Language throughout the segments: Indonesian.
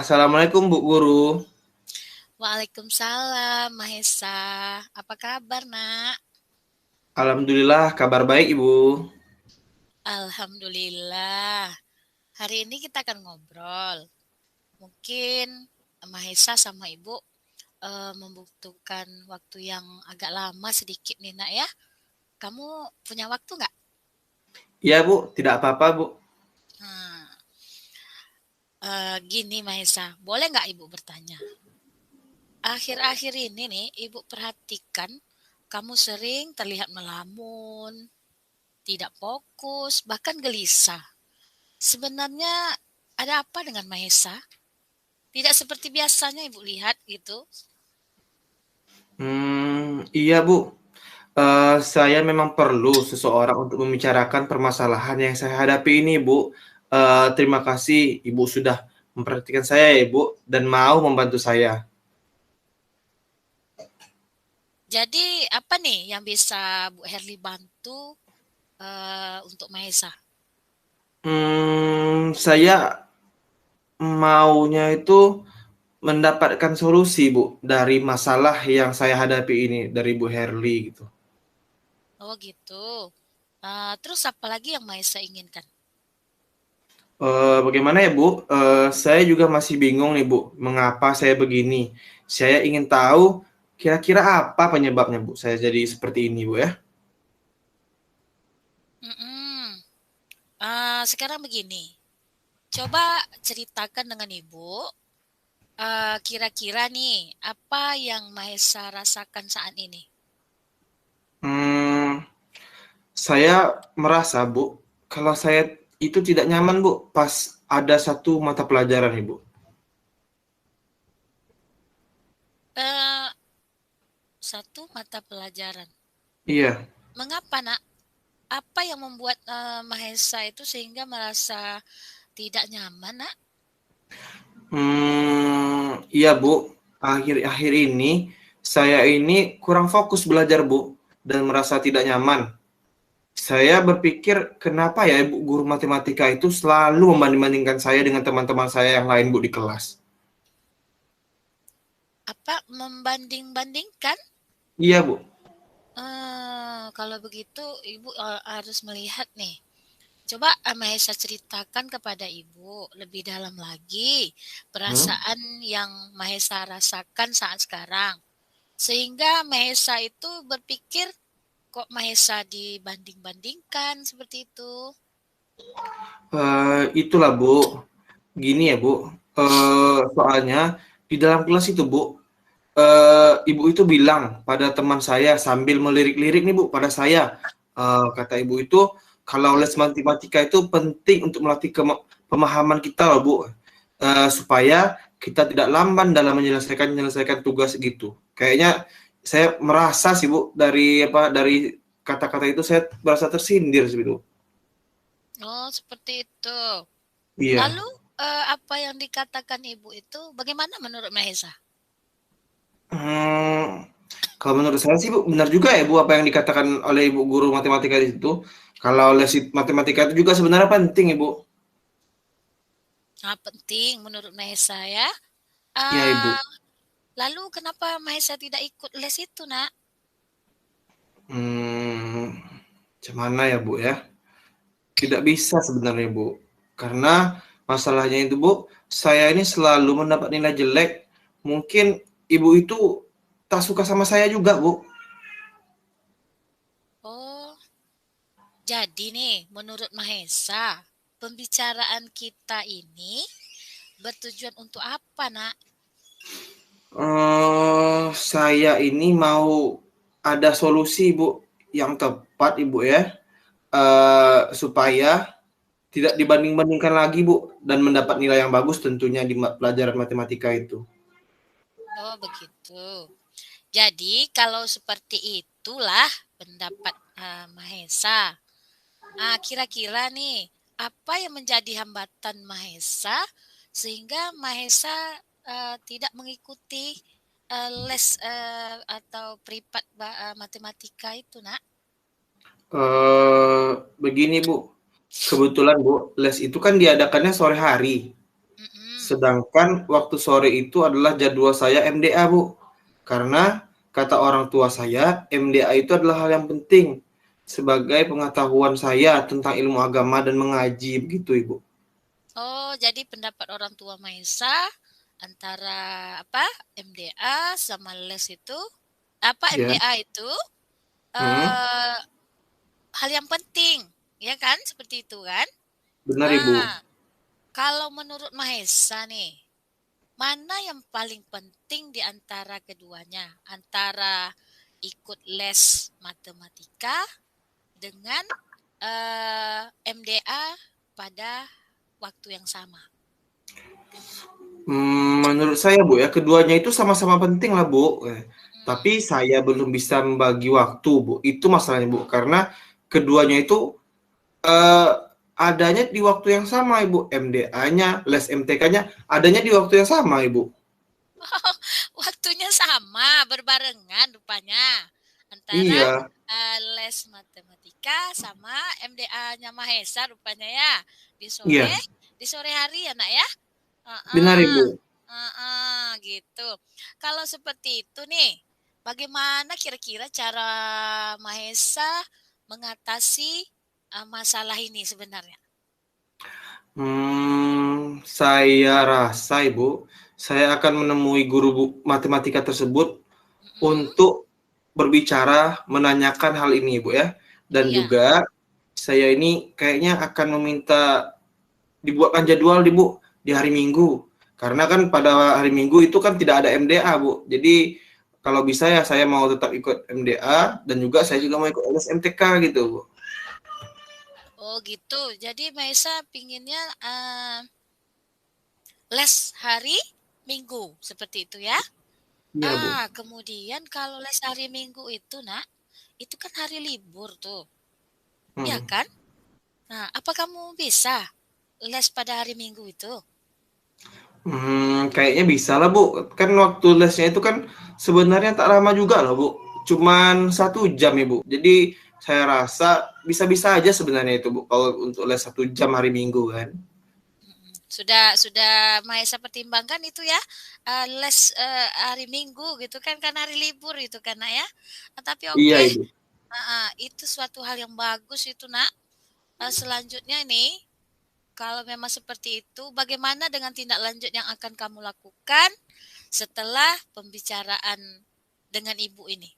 Assalamualaikum Bu Guru. Waalaikumsalam, Mahesa. Apa kabar, Nak? Alhamdulillah kabar baik Ibu. Alhamdulillah. Hari ini kita akan ngobrol. Mungkin Mahesa sama Ibu membutuhkan waktu yang agak lama sedikit nih, Nak ya. Kamu punya waktu nggak? Ya Bu, tidak apa-apa Bu. Hmm, gini, Mahesa. Boleh nggak Ibu bertanya? Akhir-akhir ini nih, Ibu perhatikan kamu sering terlihat melamun, tidak fokus, bahkan gelisah. Sebenarnya ada apa dengan Mahesa? Tidak seperti biasanya Ibu lihat gitu. Iya Bu. Saya memang perlu seseorang untuk membicarakan permasalahan yang saya hadapi ini Bu. Terima kasih Ibu sudah memperhatikan saya ya Bu dan mau membantu saya. Jadi apa nih yang bisa Bu Herli bantu untuk Mahesa? Saya maunya itu mendapatkan solusi Bu dari masalah yang saya hadapi ini dari Bu Herli gitu. Oh gitu. Terus apa lagi yang Mahesa inginkan? Bagaimana ya Bu? Saya juga masih bingung nih Bu, mengapa saya begini. Saya ingin tahu kira-kira apa penyebabnya Bu, saya jadi seperti ini Bu ya. Mm-mm. Sekarang begini, coba ceritakan dengan Ibu. Kira-kira nih apa yang Mahesa rasakan saat ini? Hmm, saya merasa Bu, kalau saya itu tidak nyaman Bu, pas ada satu mata pelajaran Ibu. Eh, Satu mata pelajaran. Iya. Mengapa nak? Apa yang membuat Mahesa itu sehingga merasa tidak nyaman, Nak? Iya Bu, akhir-akhir ini saya ini kurang fokus belajar Bu dan merasa tidak nyaman. Saya berpikir, kenapa ya ibu guru matematika itu selalu membanding-bandingkan saya dengan teman-teman saya yang lain, Bu, di kelas? Apa membanding-bandingkan? Iya, Bu. Kalau begitu Ibu harus melihat nih. Coba Mahesa ceritakan kepada Ibu lebih dalam lagi Hmm? perasaan yang Mahesa rasakan saat sekarang. Sehingga Mahesa itu berpikir kok Mahesa dibanding-bandingkan seperti itu. Itulah, Bu. Gini ya, Bu. Soalnya di dalam kelas itu, Bu, ibu itu bilang pada teman saya sambil melirik-lirik nih, Bu, pada saya. Kata ibu itu, kalau les matematika itu penting untuk melatih pemahaman kita loh, Bu. Supaya kita tidak lamban dalam menyelesaikan tugas gitu. Kayaknya saya merasa sih Bu dari kata-kata itu saya merasa tersindir sih Bu. Oh, seperti itu. Iya. Lalu apa yang dikatakan Ibu itu bagaimana menurut Mahesa? Hmm, kalau menurut saya sih Bu benar juga ya Bu apa yang dikatakan oleh Ibu guru matematika di situ. Kalau les matematika itu juga sebenarnya penting Ibu. Penting menurut Mahesa ya. Iya Ibu. Ah, Lalu kenapa Mahesa tidak ikut les itu, Nak? Macam mana ya Bu ya? Tidak bisa sebenarnya Bu. Karena masalahnya itu Bu, saya ini selalu mendapat nilai jelek. Mungkin ibu itu tak suka sama saya juga Bu. Oh, jadi nih menurut Mahesa, pembicaraan kita ini bertujuan untuk apa, Nak? Saya ini mau ada solusi Bu yang tepat Ibu ya. Supaya tidak dibanding-bandingkan lagi Bu dan mendapat nilai yang bagus tentunya di pelajaran matematika itu. Oh, begitu. Jadi kalau seperti itulah pendapat Mahesa. Kira-kira nih, apa yang menjadi hambatan Mahesa sehingga Mahesa tidak mengikuti les atau privat matematika itu, Nak? Begini Bu, kebetulan Bu, les itu kan diadakannya sore hari. Mm-mm. Sedangkan waktu sore itu adalah jadwal saya MDA, Bu. Karena kata orang tua saya, MDA itu adalah hal yang penting sebagai pengetahuan saya tentang ilmu agama dan mengaji begitu, Ibu. Oh, jadi pendapat orang tua Maisa antara apa MDA sama les itu apa Ya. MDA itu Hmm, eh hal yang penting, ya kan? Seperti itu kan? benar, Ibu. Nah, kalau menurut Mahesa nih, mana yang paling penting di antara keduanya? Antara ikut les matematika dengan MDA pada waktu yang sama. Menurut saya, Bu, ya, keduanya itu sama-sama penting lah, Bu. Mm-mm. Tapi saya belum bisa membagi waktu, Bu. Itu masalahnya, Bu. Karena keduanya itu eh, adanya di waktu yang sama, Ibu. MDA-nya, les MTK-nya adanya di waktu yang sama, Ibu. Waktunya sama, berbarengan rupanya antara Iya, les matematika sama MDA-nya Mahesa rupanya ya iya, di sore hari ya nak ya. benar, Heeh, Ibu. heeh, gitu. Kalau seperti itu nih, bagaimana kira-kira cara Mahesa mengatasi masalah ini sebenarnya? Saya rasa, Ibu, saya akan menemui matematika tersebut Mm-mm, untuk berbicara, menanyakan hal ini, Ibu, ya. Dan iya. juga saya ini kayaknya akan meminta dibuatkan jadwal, Bu, di hari Minggu. Karena kan pada hari Minggu itu kan tidak ada MDA, Bu. Jadi kalau bisa ya saya mau tetap ikut MDA dan juga saya Mm-mm. juga mau ikut LSMTK gitu, Bu. Oh gitu. Jadi Mahesa pinginnya les hari Minggu seperti itu ya. Iya, Bu. Kemudian kalau les hari Minggu itu, Nak, itu kan hari libur tuh, ya Hmm. kan? Nah, apa kamu bisa les pada hari Minggu itu? Kayaknya bisa lah, Bu. Kan waktu lesnya itu kan sebenarnya tak lama juga lah, Bu. Cuman 1 jam, Ibu. Jadi saya rasa bisa-bisa aja sebenarnya itu, Bu. Kalau untuk les 1 jam hari Minggu kan. Mm-mm. Sudah Mahesa pertimbangkan itu ya, les hari Minggu gitu kan, hari libur itu kan, Nak ya. Tapi Iya, oke, Ibu. itu suatu hal yang bagus itu, Nak. Selanjutnya nih, kalau memang seperti itu, bagaimana dengan tindak lanjut yang akan kamu lakukan setelah pembicaraan dengan ibu ini?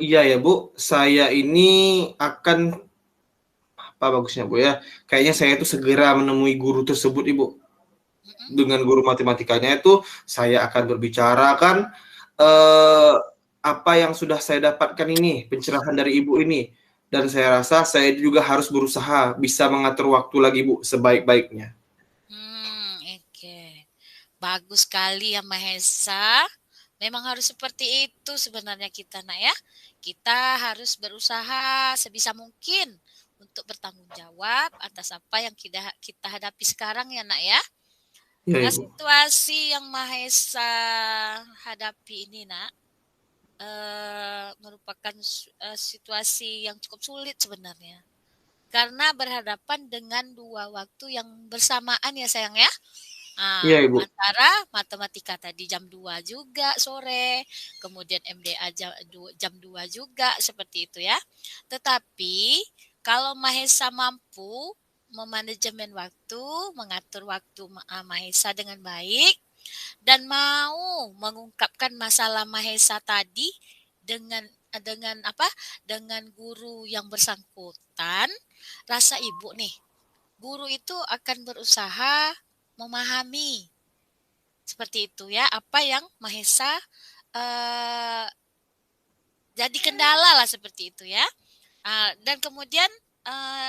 Iya ya, Bu. Saya ini akan apa bagusnya, Bu, ya? Kayaknya saya itu segera menemui guru tersebut, Ibu. Mm-mm. Dengan guru matematikanya itu saya akan berbicara kan eh, apa yang sudah saya dapatkan ini, pencerahan dari Ibu ini. Dan saya rasa saya juga harus berusaha bisa mengatur waktu lagi, Bu, sebaik-baiknya. Oke. Bagus sekali ya Mahesa. Memang harus seperti itu sebenarnya kita nak ya. Kita harus berusaha sebisa mungkin untuk bertanggung jawab atas apa yang kita hadapi sekarang ya nak ya. Ya, Ibu. Situasi yang Mahesa hadapi ini nak merupakan situasi yang cukup sulit sebenarnya. Karena berhadapan dengan dua waktu yang bersamaan ya sayang ya. Iya, Ibu. Antara matematika tadi jam 2 juga sore, kemudian MDA jam 2 juga seperti itu ya. Tetapi kalau Mahesa mampu memanajemen waktu, mengatur waktu Mahesa dengan baik dan mau mengungkapkan masalah Mahesa tadi dengan dengan apa? Dengan guru yang bersangkutan, rasa ibu nih, guru itu akan berusaha memahami seperti itu ya, apa yang Mahesa eh, jadi kendala lah seperti itu ya. Dan kemudian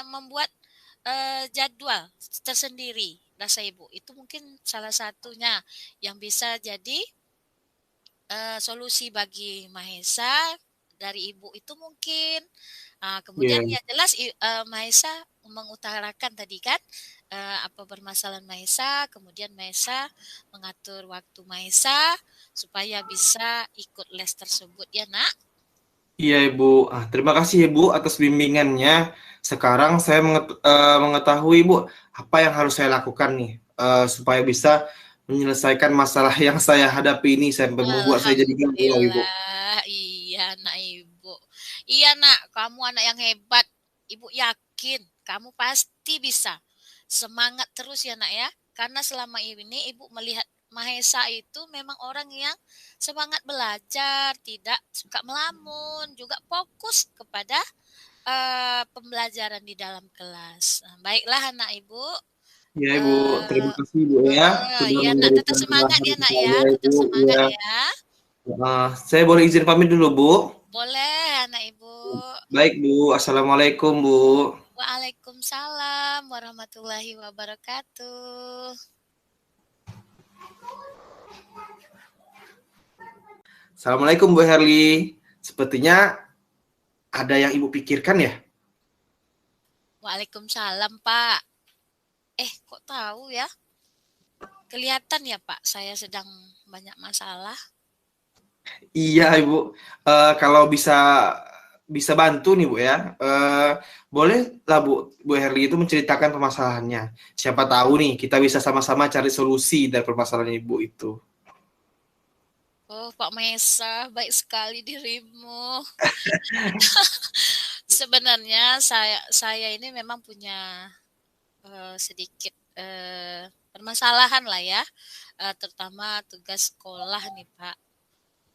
membuat jadwal tersendiri rasa ibu itu mungkin salah satunya yang bisa jadi solusi bagi Mahesa dari ibu itu mungkin. Kemudian Iya. ya jelas Mahesa mengutarakan tadi kan apa permasalahan Mahesa, kemudian Mahesa mengatur waktu Mahesa supaya bisa ikut les tersebut ya nak. Iya Ibu. Terima kasih Ibu atas bimbingannya. Sekarang saya mengetahui Ibu apa yang harus saya lakukan nih supaya bisa menyelesaikan masalah yang saya hadapi ini sampai membuat saya jadi galau Ibu. Alhamdulillah, iya nak ibu. Iya nak, kamu anak yang hebat. Ibu yakin kamu pasti bisa. Semangat terus ya nak ya. Karena selama ini ibu melihat Mahesa itu memang orang yang semangat belajar, tidak suka melamun, juga fokus kepada pembelajaran di dalam kelas. Nah, baiklah anak ibu. Iya Ibu, terima Eh, kasih Ibu ya sudah iya nak, tetap memberikan semangat arahan ya ke nak ya, saya tetap Ibu. semangat Iya. ya. Saya boleh izin pamit dulu Bu. Boleh anak ibu. Baik Bu, Assalamualaikum Bu. Waalaikumsalam warahmatullahi wabarakatuh. Assalamualaikum Bu Herli. Sepertinya ada yang Ibu pikirkan ya? Waalaikumsalam Pak. Kok tahu ya? Kelihatan ya Pak, saya sedang banyak masalah. Iya Ibu, kalau bisa bantu nih Bu ya, boleh lah Bu Herli itu menceritakan permasalahannya. Siapa tahu nih kita bisa sama-sama cari solusi dari permasalahan Ibu itu. Oh Pak Mesa, baik sekali dirimu. Sebenarnya saya ini memang punya sedikit permasalahan lah ya, terutama tugas sekolah nih Pak.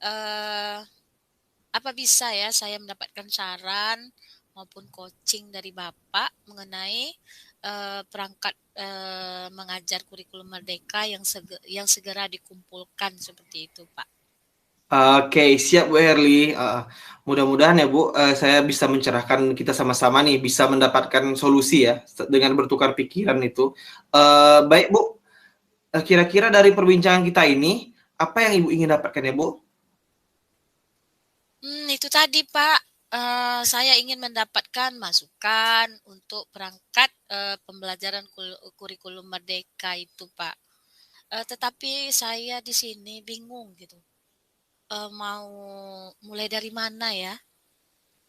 Eh, Apa bisa ya saya mendapatkan saran maupun coaching dari Bapak mengenai perangkat mengajar kurikulum merdeka yang segera dikumpulkan seperti itu, Pak? Oke, siap Bu Herli. Mudah-mudahan ya Bu, saya bisa mencerahkan kita sama-sama nih bisa mendapatkan solusi ya dengan bertukar pikiran itu. Baik Bu, kira-kira dari perbincangan kita ini apa yang Ibu ingin dapatkan ya Bu? Itu tadi, Pak. Saya ingin mendapatkan masukan untuk perangkat pembelajaran kurikulum merdeka itu, Pak. Tetapi saya di sini bingung gitu. Mau mulai dari mana ya?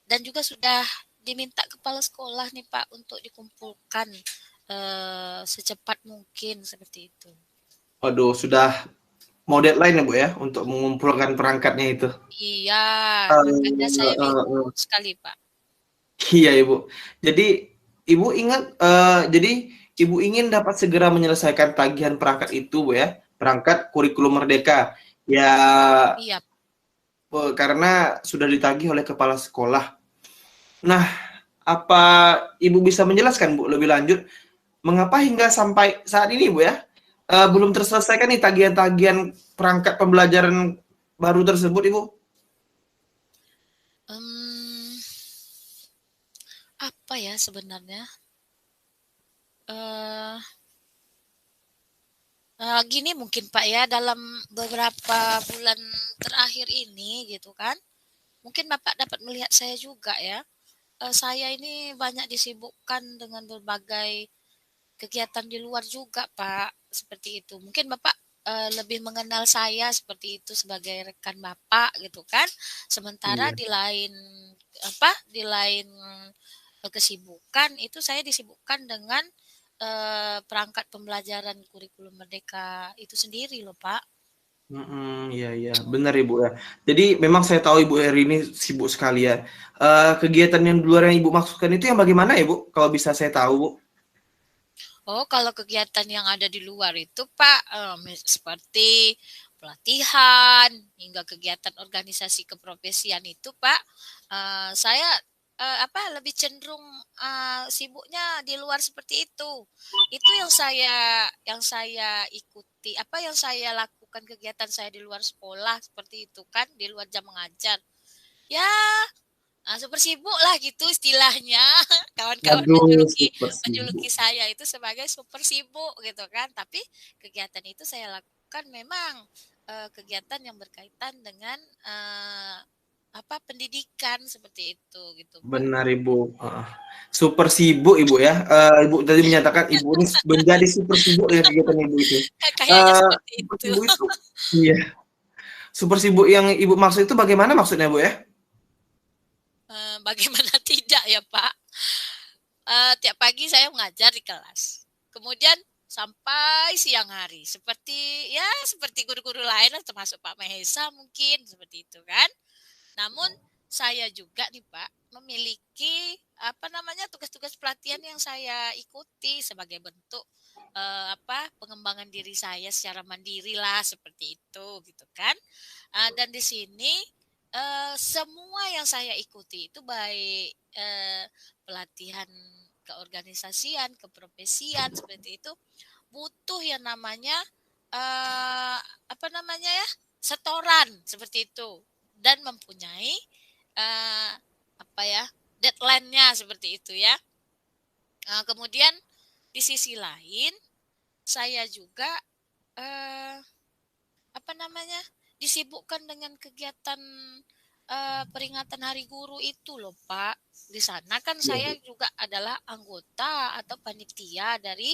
Dan juga sudah diminta kepala sekolah nih Pak untuk dikumpulkan secepat mungkin seperti itu. Waduh, sudah mau deadline ya Bu ya untuk mengumpulkan perangkatnya itu. Iya, makanya saya bingung Uh, sekali Pak. iya Ibu. Jadi Ibu ingat, jadi Ibu ingin dapat segera menyelesaikan tagihan perangkat itu Bu ya, perangkat kurikulum merdeka. Ya, Iya, karena sudah ditagih oleh kepala sekolah. Nah, apa Ibu bisa menjelaskan Bu lebih lanjut mengapa hingga sampai saat ini Bu ya belum terselesaikan nih tagihan-tagihan perangkat pembelajaran baru tersebut Ibu? um, apa ya sebenarnya? Uh, Gini mungkin Pak ya dalam beberapa bulan terakhir ini gitu kan, mungkin Bapak dapat melihat saya juga ya. Saya ini banyak disibukkan dengan berbagai kegiatan di luar juga, Pak, seperti itu. Mungkin Bapak, lebih mengenal saya seperti itu sebagai rekan Bapak gitu kan. Sementara Iya. di lain kesibukan itu saya disibukkan dengan, perangkat pembelajaran kurikulum merdeka itu sendiri loh, Pak. Iya iya, benar Ibu ya. Jadi memang saya tahu Ibu Heri ini sibuk sekali ya. Kegiatan yang di luar yang Ibu maksudkan itu yang bagaimana ya Bu? Kalau bisa saya tahu Bu? Oh, kalau kegiatan yang ada di luar itu, Pak, seperti pelatihan hingga kegiatan organisasi keprofesian itu, Pak, saya lebih cenderung sibuknya di luar seperti itu. Itu yang saya ikuti, yang saya lakukan kegiatan saya di luar sekolah seperti itu kan, di luar jam mengajar. Ya, super sibuk lah gitu istilahnya. Kawan-kawan Aduh, super sibuk. menjuluki saya itu sebagai super sibuk gitu kan. Tapi kegiatan itu saya lakukan memang kegiatan yang berkaitan dengan pendidikan seperti itu gitu, Pak. Benar Ibu. Super sibuk Ibu ya. Ibu tadi menyatakan Ibu ini menjadi super sibuk dengan kegiatan Ibu itu. Kayaknya seperti Super itu. sibuk itu, iya. Super sibuk yang Ibu maksud itu bagaimana maksudnya Bu ya? Bagaimana tidak ya Pak? Tiap pagi saya mengajar di kelas. Kemudian sampai siang hari, seperti guru-guru lain lah, termasuk Pak Mahesa mungkin seperti itu kan. Namun saya juga nih Pak memiliki tugas-tugas pelatihan yang saya ikuti sebagai bentuk pengembangan diri saya secara mandiri lah seperti itu gitu kan. Dan di sini semua yang saya ikuti itu baik pelatihan keorganisasian, keprofesian seperti itu butuh yang namanya eh, setoran seperti itu dan mempunyai eh, deadline-nya seperti itu ya. Kemudian di sisi lain saya juga eh, disibukkan dengan kegiatan peringatan Hari Guru itu loh Pak. Di sana kan Iya, saya Bu. juga adalah anggota atau panitia dari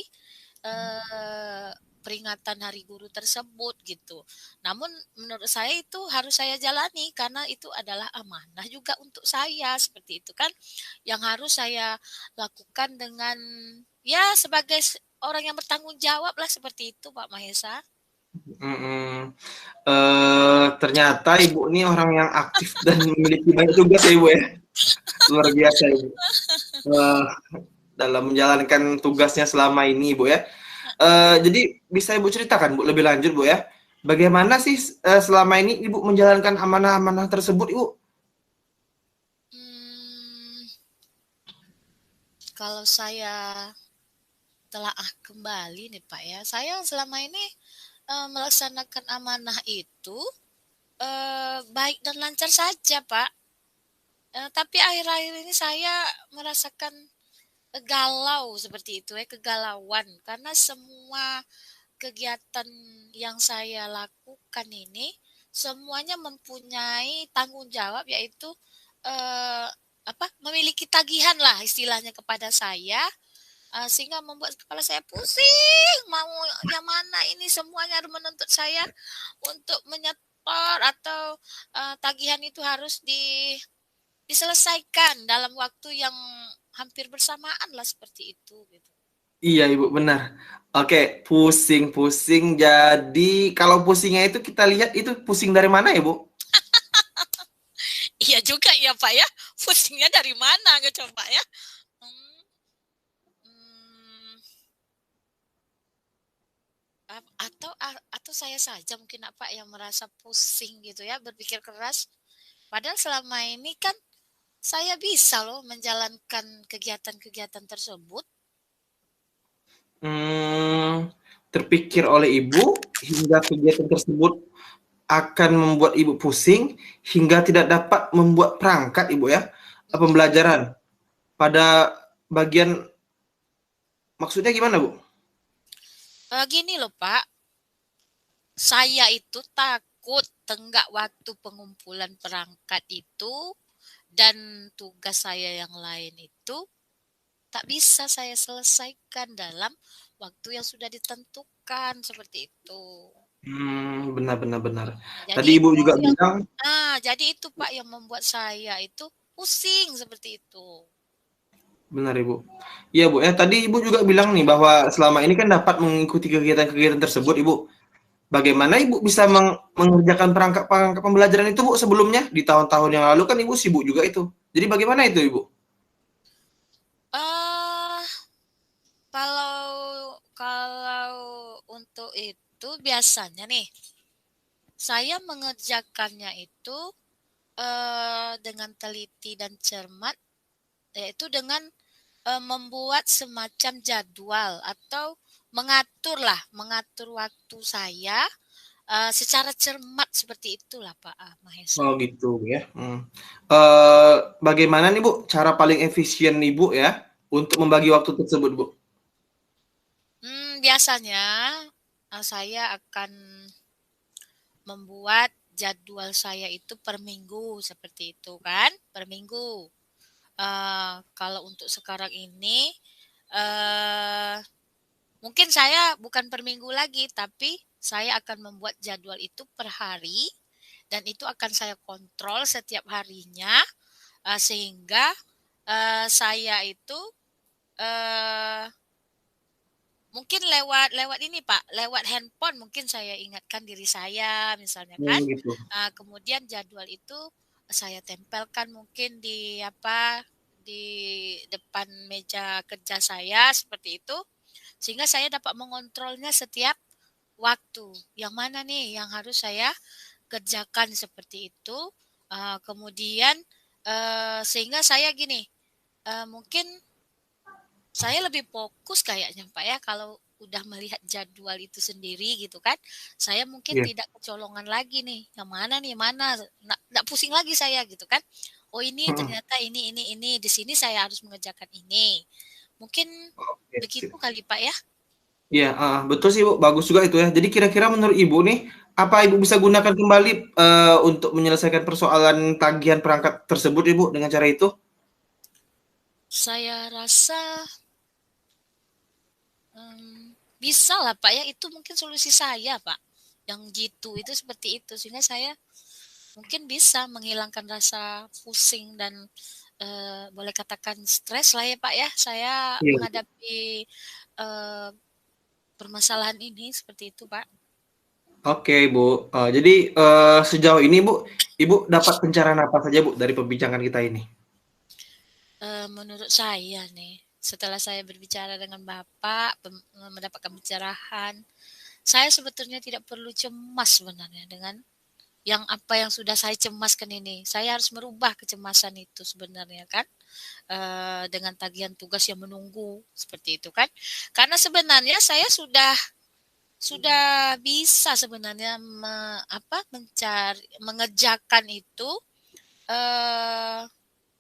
eh, peringatan Hari Guru tersebut gitu. Namun menurut saya itu harus saya jalani karena itu adalah amanah juga untuk saya seperti itu kan, yang harus saya lakukan dengan ya sebagai orang yang bertanggung jawab lah seperti itu Pak Mahesa. Mm-mm. Ternyata Ibu ini orang yang aktif dan memiliki banyak tugas ya Ibu ya. Luar biasa Ibu. Eh, dalam menjalankan tugasnya selama ini Ibu ya. Jadi bisa Ibu ceritakan Bu lebih lanjut Bu ya. Bagaimana sih selama ini Ibu menjalankan amanah-amanah tersebut Ibu? Hmm, kalau saya telaah kembali nih Pak ya, saya selama ini melaksanakan amanah itu baik dan lancar saja Pak. Tapi akhir-akhir ini saya merasakan galau seperti itu ya, kegalauan karena semua kegiatan yang saya lakukan ini semuanya mempunyai tanggung jawab, yaitu eh, memiliki tagihan lah istilahnya kepada saya, sehingga membuat kepala saya pusing mau yang mana ini, semuanya harus menuntut saya untuk menyetor atau tagihan itu harus diselesaikan dalam waktu yang hampir bersamaan lah seperti itu gitu. Iya Ibu benar. Oke, pusing-pusing. Jadi kalau pusingnya itu kita lihat itu pusing dari mana Ibu? Iya juga ya Pak ya, pusingnya dari mana nggak coba ya? Hmm, hmm, atau saya saja mungkin apa yang merasa pusing gitu ya, berpikir keras. Padahal selama ini kan saya bisa loh menjalankan kegiatan-kegiatan tersebut. Hmm, terpikir oleh Ibu hingga kegiatan tersebut akan membuat Ibu pusing hingga tidak dapat membuat perangkat Ibu ya, Mm-mm. pembelajaran pada bagian maksudnya gimana Bu? Gini loh Pak, saya itu takut tenggak waktu pengumpulan perangkat itu dan tugas saya yang lain itu tak bisa saya selesaikan dalam waktu yang sudah ditentukan seperti itu. Benar benar benar. Jadi Tadi Ibu itu juga yang bilang jadi itu Pak yang membuat saya itu pusing seperti itu. benar Ibu. Iya Bu, tadi Ibu juga bilang nih bahwa selama ini kan dapat mengikuti kegiatan-kegiatan tersebut Ibu. Bagaimana Ibu bisa mengerjakan perangkat-perangkat pembelajaran itu Bu sebelumnya? Di tahun-tahun yang lalu kan Ibu sibuk juga itu. Jadi bagaimana itu Ibu? Ah, kalau kalau untuk itu biasanya nih saya mengerjakannya itu dengan teliti dan cermat, yaitu dengan membuat semacam jadwal atau mengatur waktu saya secara cermat seperti itulah Pak Mahesa. Oh gitu ya. Bagaimana nih Bu cara paling efisien nih Bu ya untuk membagi waktu tersebut Bu? Biasanya saya akan membuat jadwal saya itu per minggu seperti itu kan, per minggu. Kalau untuk sekarang ini uh, mungkin saya bukan per minggu lagi, tapi saya akan membuat jadwal itu per hari dan itu akan saya kontrol setiap harinya. Sehingga saya itu uh, mungkin lewat lewat ini Pak, lewat handphone mungkin saya ingatkan diri saya misalnya kan. Gitu. Kemudian jadwal itu saya tempelkan mungkin di apa, di depan meja kerja saya seperti itu, sehingga saya dapat mengontrolnya setiap waktu. Yang mana nih yang harus saya kerjakan seperti itu. Kemudian sehingga saya gini, mungkin saya lebih fokus kayaknya Pak ya kalau udah melihat jadwal itu sendiri gitu kan. Saya mungkin Iya. tidak kecolongan lagi nih, yang mana, nggak pusing lagi saya gitu kan. Oh ini Mm-mm. ternyata ini, di sini saya harus mengerjakan ini. Mungkin Oke, begitu sip. kali Pak ya? Iya, betul sih Bu, bagus juga itu ya. Jadi kira-kira menurut Ibu nih, apa Ibu bisa gunakan kembali untuk menyelesaikan persoalan tagihan perangkat tersebut Ibu dengan cara itu? Saya rasa bisa lah Pak ya, itu mungkin solusi saya Pak. Yang gitu itu seperti itu sehingga saya mungkin bisa menghilangkan rasa pusing dan boleh katakan stres lah ya Pak ya, saya Iya. menghadapi eh, permasalahan ini seperti itu Pak. Oke Bu, jadi sejauh ini Bu, Ibu dapat pencerahan apa saja Bu dari perbincangan kita ini? Menurut saya nih, setelah saya berbicara dengan Bapak, mendapatkan pencerahan, saya sebetulnya tidak perlu cemas sebenarnya dengan yang sudah saya cemaskan ini. Saya harus merubah kecemasan itu sebenarnya kan, dengan tagihan tugas yang menunggu seperti itu kan. Karena sebenarnya saya sudah bisa sebenarnya mengerjakan itu eh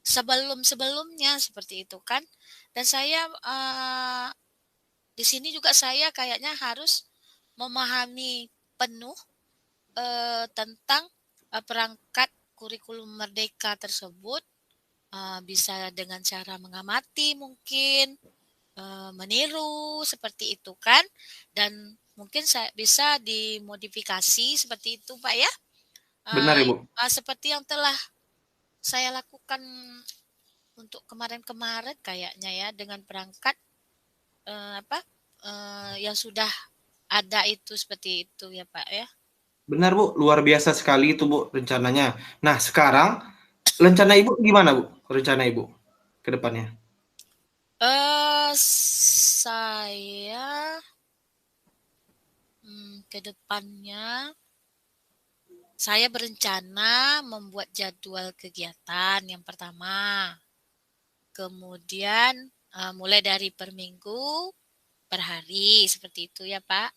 sebelum-sebelumnya seperti itu kan. Dan saya di sini juga saya kayaknya harus memahami penuh tentang perangkat kurikulum merdeka tersebut, bisa dengan cara mengamati mungkin, meniru seperti itu kan, dan mungkin saya bisa dimodifikasi seperti itu Pak ya, Benar ya Bu? seperti yang telah saya lakukan untuk kemarin-kemarin kayaknya ya dengan perangkat apa yang sudah ada itu seperti itu ya Pak ya. Benar Bu, luar biasa sekali itu Bu rencananya. Nah sekarang rencana Ibu gimana Bu? Rencana Ibu ke depannya? Saya ke depannya saya berencana membuat jadwal kegiatan yang pertama, kemudian mulai dari per minggu, per hari seperti itu ya Pak.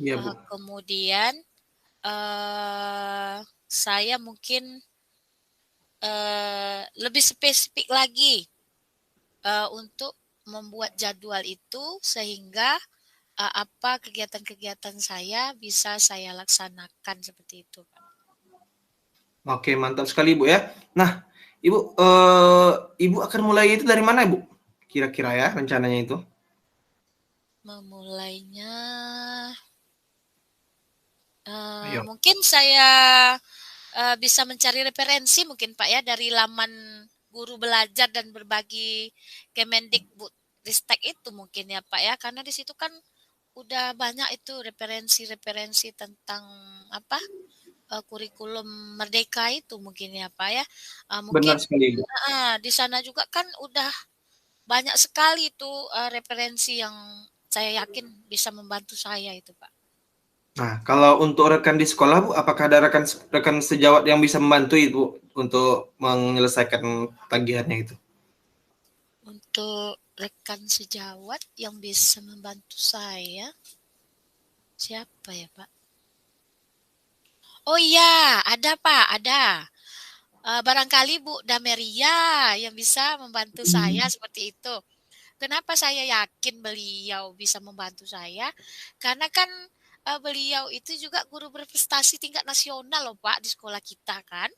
Iya Bu. Kemudian saya mungkin lebih spesifik lagi untuk membuat jadwal itu sehingga apa kegiatan-kegiatan saya bisa saya laksanakan seperti itu, Pak. Oke, mantap sekali Bu ya. Nah, Ibu, Ibu akan mulai itu dari mana Bu? Kira-kira ya rencananya itu? Memulainya Ayo. mungkin saya bisa mencari referensi mungkin Pak ya dari laman guru belajar dan berbagi Kemendikbud Ristek itu mungkin ya Pak ya, karena di situ kan udah banyak itu referensi-referensi tentang apa kurikulum merdeka itu mungkin ya Pak ya. Mungkin Benar sekali Bu. di sana juga kan udah banyak sekali itu referensi yang saya yakin bisa membantu saya itu Pak. Nah, kalau untuk rekan di sekolah Bu, apakah ada rekan rekan sejawat yang bisa membantu Ibu untuk menyelesaikan tagihannya itu? Untuk rekan sejawat yang bisa membantu saya, siapa ya Pak? Oh iya, ada Pak, ada. Barangkali Bu Dameria yang bisa membantu saya seperti itu. Kenapa saya yakin beliau bisa membantu saya? Karena kan beliau itu juga guru berprestasi tingkat nasional loh Pak di sekolah kita kan.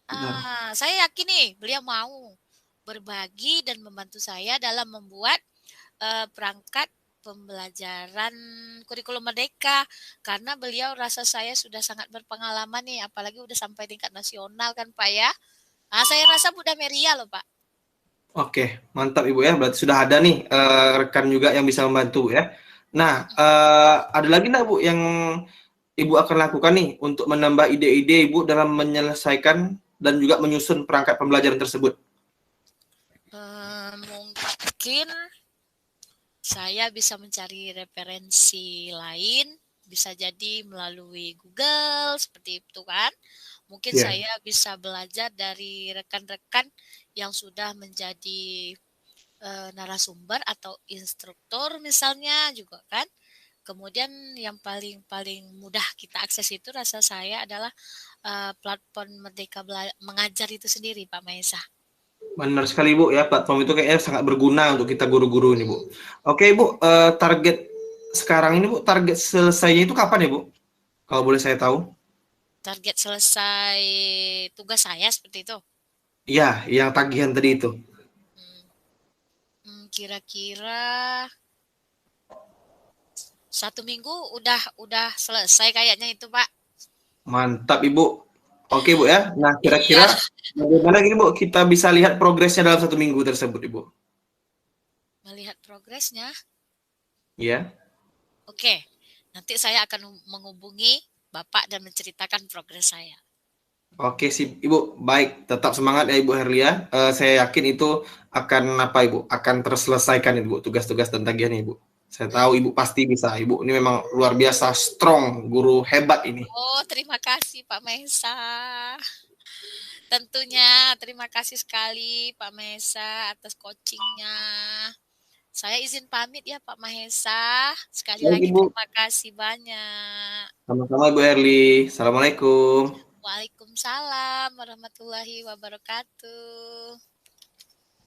Benar. Saya yakin nih beliau mau berbagi dan membantu saya dalam membuat perangkat pembelajaran kurikulum merdeka karena beliau rasa saya sudah sangat berpengalaman nih apalagi udah sampai tingkat nasional kan Pak ya. Saya rasa Bunda Meria loh, Pak. Oke, mantap Ibu ya. Berarti sudah ada nih rekan juga yang bisa membantu ya. Nah, ada lagi nggak Bu yang Ibu akan lakukan nih untuk menambah ide-ide Ibu dalam menyelesaikan dan juga menyusun perangkat pembelajaran tersebut? Mungkin saya bisa mencari referensi lain, bisa jadi melalui Google seperti itu kan. Mungkin Ya, saya bisa belajar dari rekan-rekan yang sudah menjadi narasumber atau instruktur misalnya juga kan. Kemudian yang paling mudah kita akses itu rasa saya adalah platform Merdeka Mengajar itu sendiri, Pak Maesa. benar sekali Bu ya. Platform itu kayaknya sangat berguna untuk kita guru-guru ini Bu. Oke Ibu, target sekarang ini Bu, target selesainya itu kapan ya Bu? Kalau boleh saya tahu? Target selesai tugas saya seperti itu. Iya, yang tagihan tadi itu. Hmm, Kira-kira 1 minggu udah selesai kayaknya itu, Pak. Mantap Ibu. Oke Bu ya. Nah Iya, kira-kira bagaimana gini Bu kita bisa lihat progresnya dalam 1 minggu tersebut Ibu? melihat progresnya. Ya. Oke, nanti saya akan menghubungi Bapak dan menceritakan progres saya. Oke sih Ibu. Baik. Tetap semangat ya Ibu Herlia. Saya yakin itu akan apa Ibu? Akan terselesaikan Ibu tugas-tugas dan tagihan Ibu. Saya tahu Ibu pasti bisa. Ibu ini memang luar biasa strong, guru hebat ini. Oh, terima kasih Pak Mesa. Tentunya terima kasih sekali Pak Mesa atas coachingnya. Saya izin pamit ya Pak Mahesa. Sekali Baik lagi Ibu. terima kasih banyak. Sama-sama Ibu Herli. Assalamualaikum. Waalaikumsalam warahmatullahi wabarakatuh.